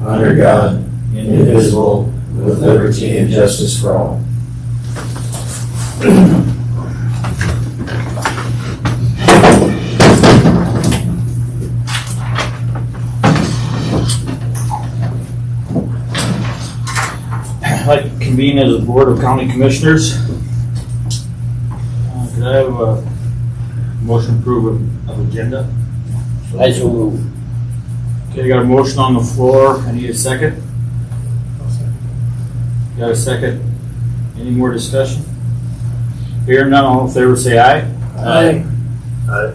under God, indivisible, with liberty and justice for all. I'd like to convene as a Board of County Commissioners. Could I have a motion to approve of agenda? I so move. Okay, I got a motion on the floor. I need a second. Got a second? Any more discussion? Hearing none, all in favor say aye. Aye. Aye.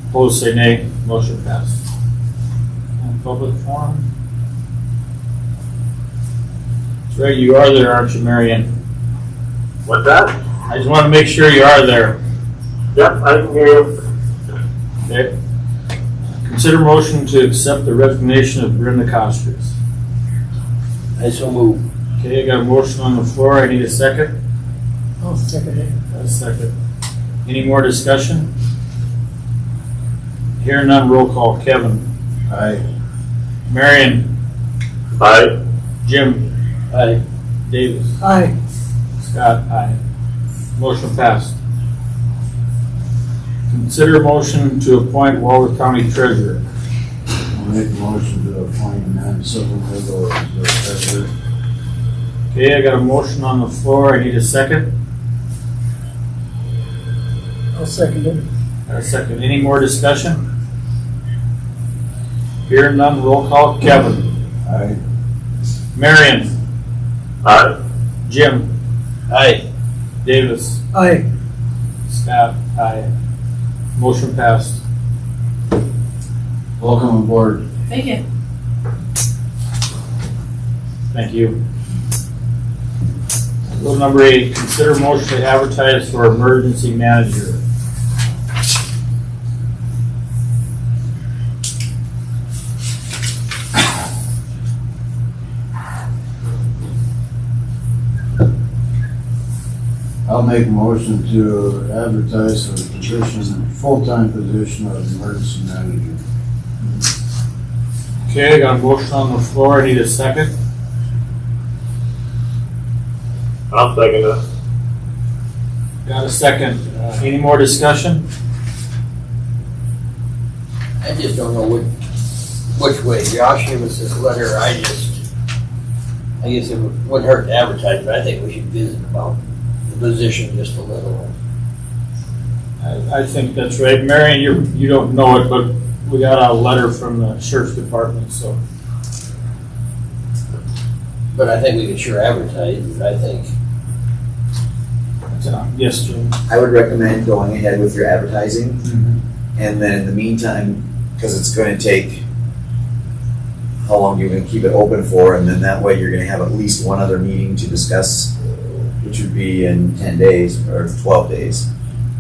Opposed say nay. Motion passed. Public forum? That's right, you are there, aren't you, Marion? What's that? I just want to make sure you are there. Yep, I can hear you. Okay. Consider motion to accept the resignation of Brenda Costers. I so move. Okay, I got a motion on the floor. I need a second. I'll second it. Got a second. Any more discussion? Hearing none, roll call. Kevin. Aye. Marion. Aye. Jim. Aye. Davis. Aye. Scott. Aye. Motion passed. Consider motion to appoint Walworth County Treasurer. I'll make a motion to appoint Amanda Silvernagle as the treasurer. Okay, I got a motion on the floor. I need a second. I'll second it. Got a second. Any more discussion? Hearing none, roll call. Kevin. Aye. Marion. Aye. Jim. Aye. Davis. Aye. Scott. Aye. Motion passed. Welcome aboard. Thank you. Thank you. Rule number 8, consider motion to advertise for emergency manager. I'll make a motion to advertise for the position, full-time position of emergency manager. Okay, I got a motion on the floor. I need a second. I'll second it. Got a second. Any more discussion? I just don't know which way. Josh gave us this letter. I guess it wouldn't hurt to advertise, but I think we should visit about the position just a little. I think that's right. Marion, you don't know it, but we got a letter from the sheriff's department, so. But I think we could sure advertise. I think. Yes, Jim. I would recommend going ahead with your advertising, and then in the meantime, because it's going to take how long you're going to keep it open for, and then that way you're going to have at least one other meeting to discuss, which would be in 10 days or 12 days,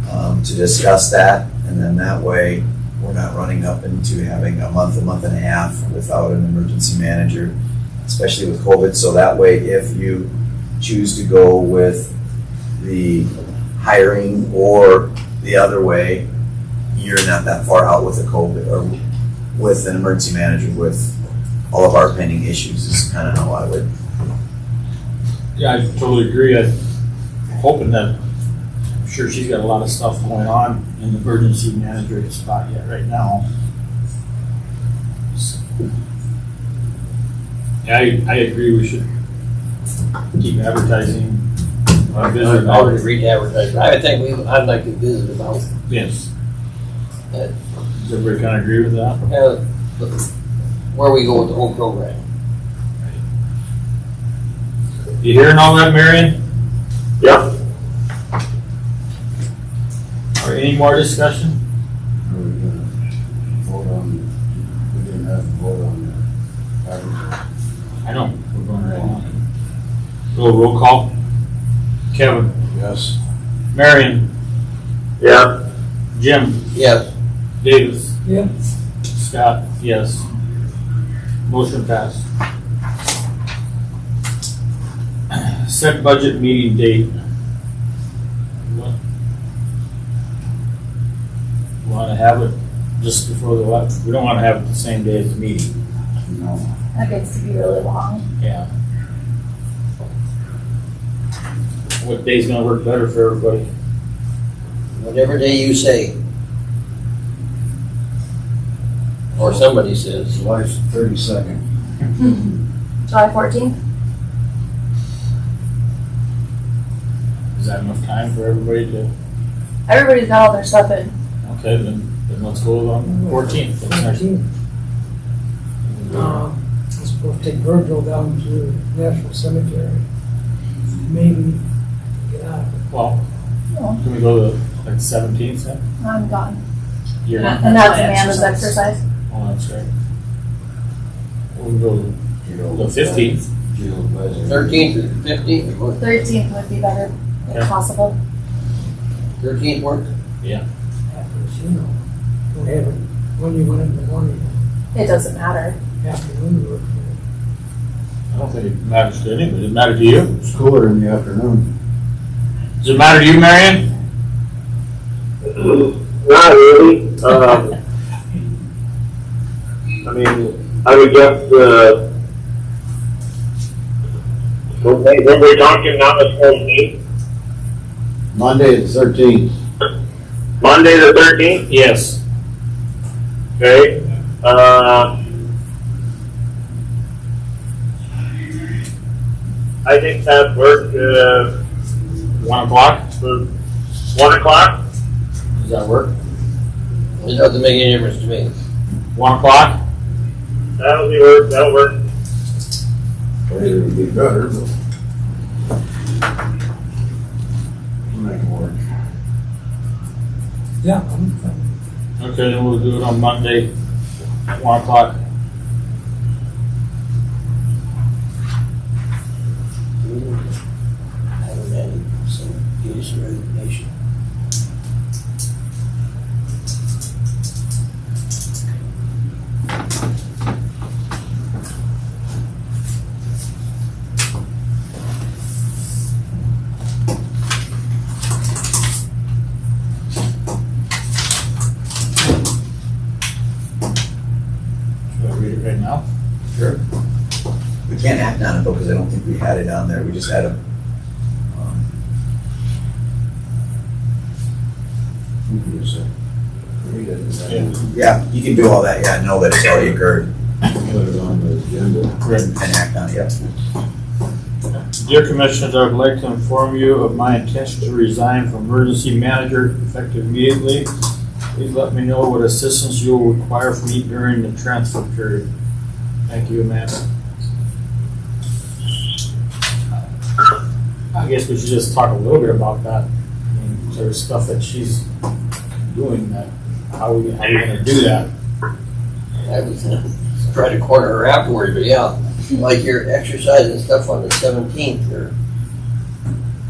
to discuss that, and then that way we're not running up into having a month and a half without an emergency manager, especially with COVID. So that way, if you choose to go with the hiring or the other way, you're not that far out with a COVID or with an emergency manager with all of our pending issues is kind of how I would. Yeah, I totally agree. I'm hoping that, I'm sure she's got a lot of stuff going on in the emergency manager spot yet right now. So, yeah, I agree. We should keep advertising. I would agree to advertise. I would think I'd like to visit about. Yes. Does Does everybody kind of agree with that? Where we go with the whole program. You hearing all that, Marion? Yep. Or any more discussion? Are we gonna vote on, we didn't have to vote on that. I know, we're going right on. Little roll call. Kevin. Yes. Marion. Yeah. Jim. Yes. Davis. Yep. Scott. Yes. Motion passed. Set budget meeting date. What? Want to have it just before the election? We don't want to have it the same day as the meeting. No. That gets to be really long. Yeah. What day's gonna work better for everybody? Whatever day you say. Or somebody says. July's 32nd. July 14th? Is that enough time for everybody to, Everybody's got all their stuff in. okay, then let's go on the 14th. That's next. 14th. I'm supposed to take Virgil down to National Cemetery. Maybe get out of it. Well, can we go to like 17th then? I'm gone. You're not? And that's Amanda's exercise. Oh, that's right. We'll go to the 15th. 13th or 15th or what? 13th would be better, Okay. if possible. 13th work? After, you know, don't have it when you went in the morning, It doesn't matter. afternoon work. I don't think it matters to anybody. Does it matter to you? It's cooler in the afternoon. Does it matter to you, Marion? Not really. I mean, I would guess, when we're talking not the 14th, Monday the 13th. Monday the 13th, Yes. okay? I think that worked, 1 o'clock? for 1 o'clock. Does that work? It doesn't make any difference to me. 1 o'clock? That'll work, that'll work. Later would be better, but. Make it work. Yeah, I'm fine. Okay, then we'll do it on Monday, 1 o'clock. I haven't had some use of resignation. Should I read it right now? Sure. We can't act on it though, because I don't think we had it on there, we just had a, You can just read it and then yeah, you can do all that, yeah, know that it's already occurred put it on the agenda. and act on it, yep. Dear Commissioners, I would like to inform you of my intention to resign from emergency manager effective immediately. Please let me know what assistance you will require from me during the transfer period. Thank you, Amanda. I guess we should just talk a little bit about that. I mean, there's stuff that she's doing that, how are we gonna do that? I was gonna try to corner her afterward, but yeah, like your exercise and stuff on the 17th or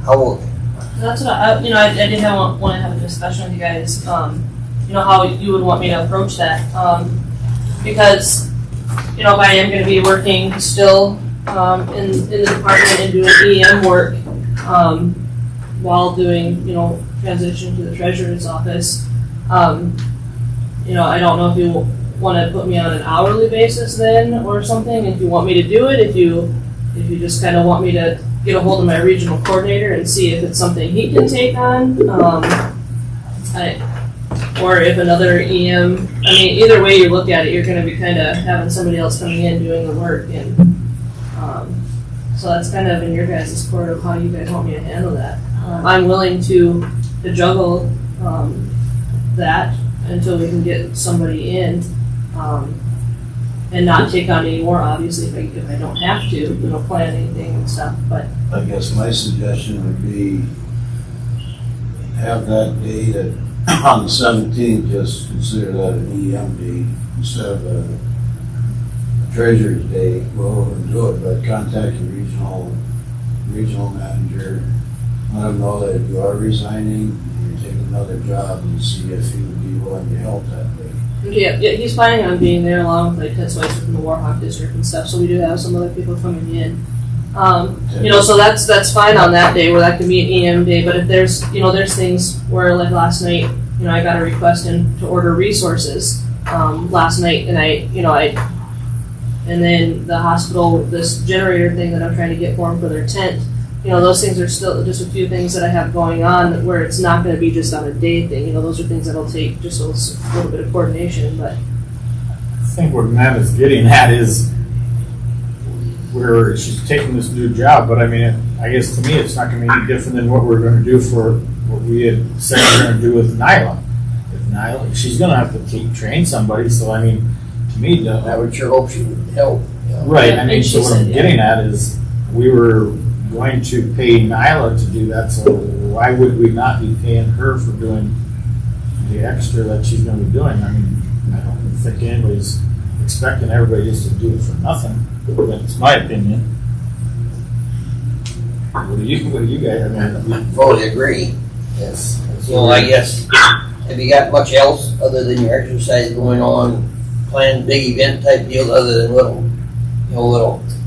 how, That's what I did want to have a discussion with you guys, how you would want me to approach that. Because, if I am gonna be working still, in the department and doing EM work, while doing, transition to the treasurer's office. I don't know if you want to put me on an hourly basis then or something, if you want me to do it, if you just kind of want me to get a hold of my regional coordinator and see if it's something he can take on, or if another EM, either way you look at it, you're going to be kind of having somebody else coming in doing the work, and so that's kind of in your guys' court of how you guys want me to handle that. I'm willing to juggle that until we can get somebody in, and not take on any more, obviously, if I don't have to, plan anything and stuff, but. I guess my suggestion would be have that date on the 17th, just consider that an EM date instead of a treasurer's day. Go over and do it, but contact your regional manager. Let him know that you are resigning, you're taking another job, and see if he would be willing to help that day. Yeah, he's planning on being there along with Ted Switzer from the Warhawk District and stuff, so we do have some other people coming in. So that's fine on that day where that can be an EM day, but if there's things where, like last night, I got a request in to order resources, last night, and I And then the hospital, this generator thing that I'm trying to get for them for their tent, those things are still just a few things that I have going on where it's not gonna be just on a day thing, those are things that'll take just a little bit of coordination, but. I think what Matt is getting at is where she's taking this new job, but I mean, I guess to me, it's not gonna be any different than what we're gonna do for what we had said we're gonna do with Nyla. With Nyla, she's gonna have to train somebody, so I mean, to me, I would sure hope she would help. right, I Yeah, mean, and so she what I'm said, getting at is, we were going to pay Nyla to do that, so why would we not be paying her for doing the extra that she's gonna be doing? I mean, I don't think anybody's expecting everybody just to do it for nothing, that's my opinion. What do you guys, I mean, Fully agree. Yes. I guess, have you got much else other than your exercise going on, planning big event type deals other than little?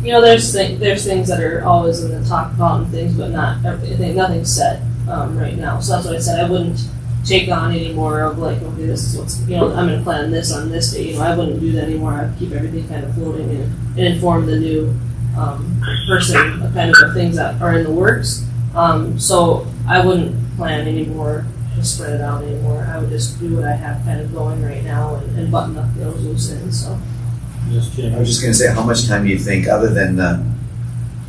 There's things that are always in the talk about and things, but not everything. Nothing's set right now. So that's what I said. I wouldn't take on any more of like, okay, this is what's I'm going to plan this on this day. I wouldn't do that anymore. I'd keep everything kind of floating and inform the new person of kind of the things that are in the works. So I wouldn't plan any more to spread it out anymore. I would just do what I have kind of going right now and button up those loose ends. So. yes, Jim. I was just gonna say, how much time do you think, other than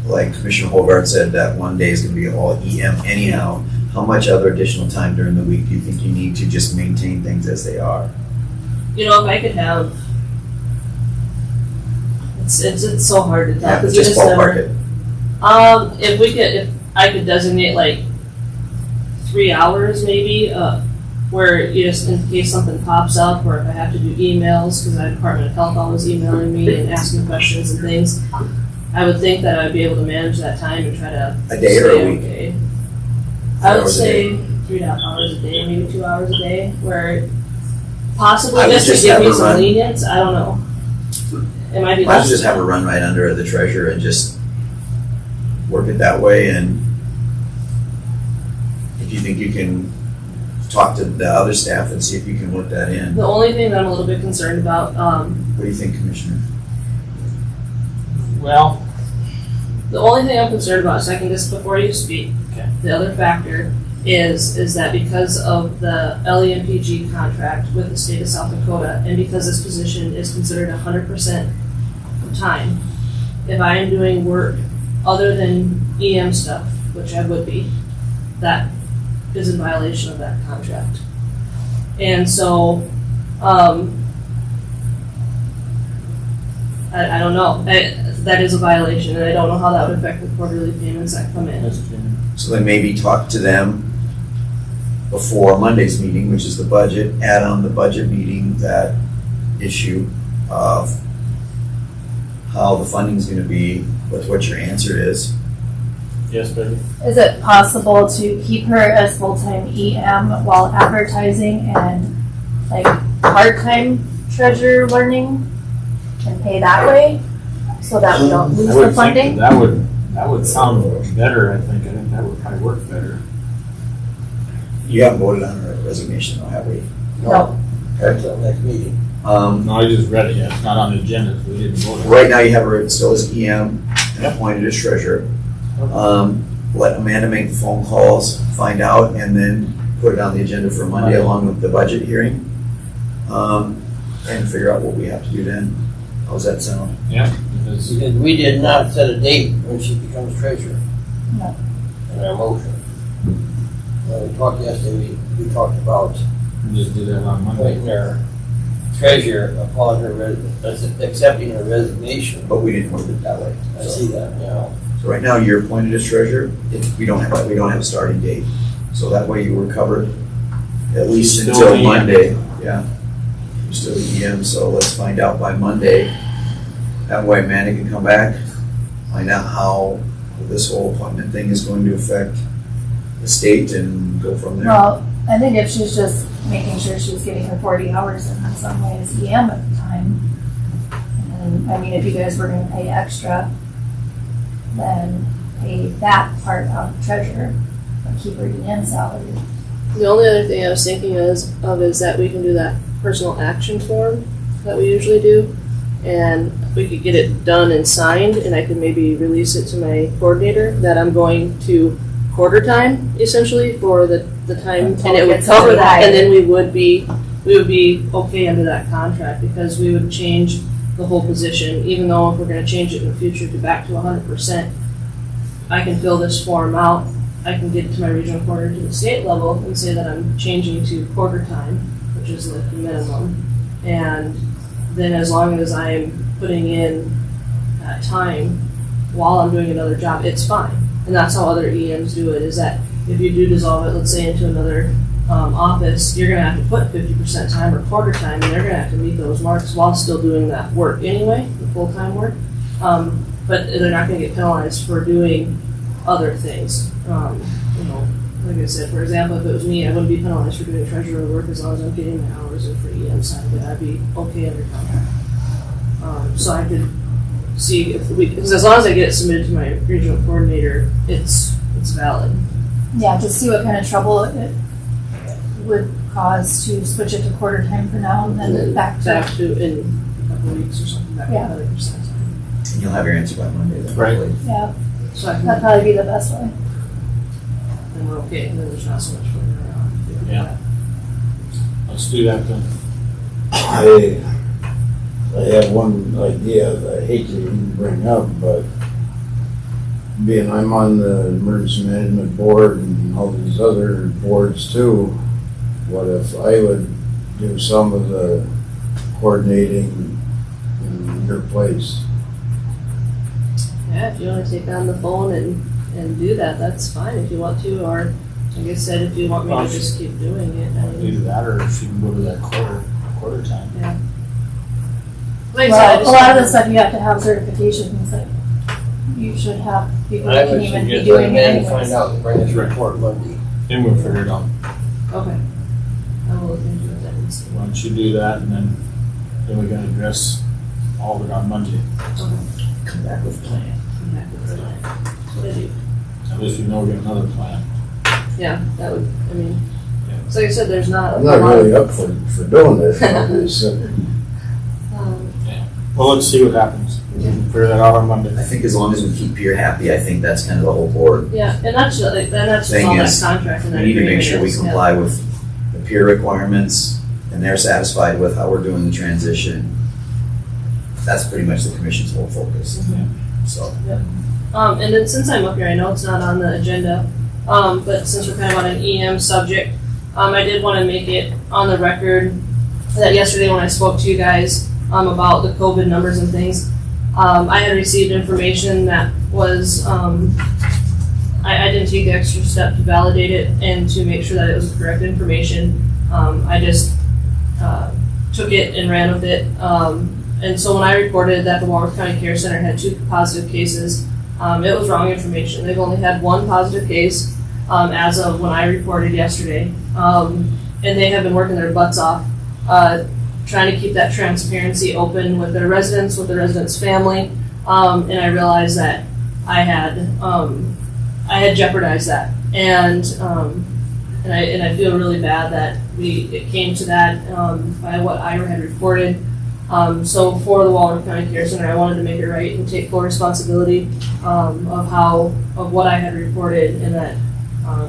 like Commissioner Hobart said, that one day is gonna be all EM anyhow, how much other additional time during the week do you think you need to just maintain things as they are? If I could have, it's so hard to tell. Yeah, but 'cause you just never- ballpark it. if I could designate like 3 hours maybe, where just in case something pops up, or if I have to do emails, because my Department of Health always emailing me and asking questions and things, I would think that I'd be able to manage that time and try to A day or a stay week? okay. 4 I would hours a say 3 hours a day, maybe 2 hours a day, where possibly I would just to just give have me her some run. lenience. I don't know. It might be Why don't less. you just have her run right under the treasurer and just work it that way, and if you think you can talk to the other staff and see if you can work that in. The only thing that I'm a little bit concerned about, What do you think, Commissioner? Well, the only thing I'm concerned about, so I can just, before you speak, Okay. the other factor is that because of the LEMPG contract with the state of South Dakota, and because this position is considered 100% time, if I am doing work other than EM stuff, which I would be, that is in violation of that contract. And so, I don't know. That is a violation, and I don't know how that would affect the quarterly payments that come in. yes, Jim. So then maybe talk to them before Monday's meeting, which is the budget, add on the budget meeting, that issue of how the funding's gonna be, what your answer is. Yes, Becky? Is it possible to keep her as full-time EM while advertising and like part-time treasure learning and pay that way so that we don't lose I the would think funding? that would sound better, I think that would probably work better. You haven't voted on her resignation though, have we? No. Until next meeting. No, I just read it, yeah, it's not on the agenda, so we didn't vote on it. Right now you have her still as EM and Yep. appointed as treasurer. Let Amanda make the phone calls, find out, and then put it on the agenda for Monday along with the budget hearing. And figure out what we have to do then. How's that sound? Yeah, because Because we did not set a date when she becomes treasurer. No. In our motion. When we talked yesterday, we talked about we just did that on Monday. appointing her treasurer upon her, accepting her resignation. But we didn't word it that way. I see that, So right now you're appointed as treasurer. We don't have a starting date. So that way you were covered at least Still until EM. Monday. Yeah. You're still EM, so let's find out by Monday. That way Amanda can come back, find out how this whole appointment thing is going to affect the state and go from there. Well, I think if she's just making sure she's getting her 40 hours in some way as EM at the time. And I mean, if you guys were gonna pay extra, then pay that part of treasurer, but keep her EM salary. The only other thing I was thinking is that we can do that personal action form that we usually do. And we could get it done and signed, and I could maybe release it to my coordinator that I'm going to quarter time essentially for the time, Until and it it would gets cover really that, and high. then we would be okay under that contract, because we would change the whole position, even though if we're gonna change it in the future to back to 100%, I can fill this form out, I can get it to my regional coordinator to the state level and say that I'm changing to quarter time, which is like the minimum, and then as long as I'm putting in that time while I'm doing another job, it's fine. And that's how other EMs do it, is that if you do dissolve it, let's say into another office, you're gonna have to put 50% time or quarter time, and they're gonna have to meet those marks while still doing that work anyway, the full-time work. But they're not gonna get penalized for doing other things. You know, like I said, for example, if it was me, I wouldn't be penalized for doing treasurer work as long as I'm getting my hours in for EM side, but I'd be okay under contract. So I could see if because as long as I get it submitted to my regional coordinator, it's valid. Yeah, just see what kind of trouble it would cause to switch it to quarter time for now and then back to. Back to in a couple of weeks or something, back to Yeah. 100% time. And you'll have your answer by Monday then. Right. hopefully. Yeah, So I can, that'd probably be the best way. and we're okay, and then there's not so much further around. Yeah. Let's do that then. I have one idea that I hate to even bring up, but being I'm on the emergency management board and all these other boards too, what if I would do some of the coordinating in your place? Yeah, if you want to take down the phone and do that, that's fine if you want to, or like I said, if you want me to just keep doing it. I mean, Either that, or if you can go to that quarter time. like I said, I Well, a just- lot of the stuff you have to have certifications, like you should have people I that can would even be suggest doing letting it Dan anyways. find out and bring us a report Monday. Then we'll figure it out. Okay. I will look into it then and see. Why don't you do that, and then we can address all of it on Monday. Come back with a plan. Come back with the plan. That's what I do. At least we know we got another plan. Yeah, that would, I mean, so like I said, there's not a I'm not lot really of, up for doing this, I'm just saying. Well, let's see what happens. We can figure that out on I Monday. think as long as we keep Pierre happy, I think that's kind of the whole board. yeah, and that's just Thing all that is, contract and We that need to make agreement sure we is, yeah. comply with the peer requirements and they're satisfied with how we're doing the transition. That's pretty much the commission's whole focus. So, And then since I'm up here, I know it's not on the agenda, but since we're kind of on an EM subject, I did want to make it on the record that yesterday when I spoke to you guys about the COVID numbers and things, I had received information that was, I didn't take the extra step to validate it and to make sure that it was the correct information. I just took it and ran with it. And so when I reported that the Walworth County Care Center had 2 positive cases, it was wrong information. They've only had 1 positive case as of when I reported yesterday. And they have been working their butts off trying to keep that transparency open with their residents, with the residents' family. And I realized that I had jeopardized that. And I feel really bad that it came to that by what Ira had reported. So for the Walworth County Care Center, I wanted to make it right and take full responsibility of what I had reported, and that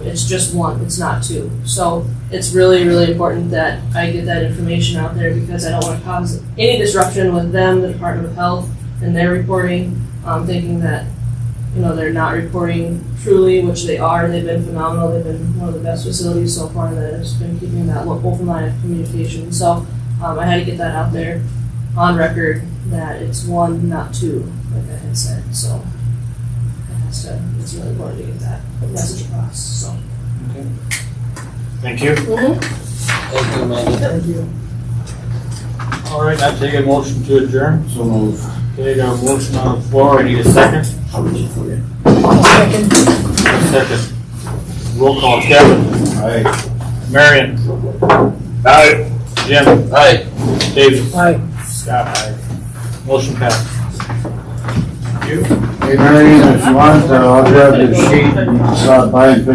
it's just 1, it's not 2. So it's really, really important that I get that information out there, because I don't want to cause any disruption with them, the Department of Health, and their reporting, thinking that they're not reporting truly, which they are. They've been phenomenal. They've been one of the best facilities so far that has been keeping that open line of communication. So I had to get that out there on record that it's 1, not 2, like I had said. So it's really important to get that message across. So. Thank you. Thank you, Amanda. Thank you. All right, I take a motion to adjourn. So move. Okay, got a motion on the floor. I need a second. I'll reach it for you. Second. A second. Roll call. Kevin. Aye. Marion. Aye. Jim. Aye. David. Aye. Scott. Aye. Motion passed. Thank you. Hey, Marion, if you want, I'll grab your sheet and stop by and pick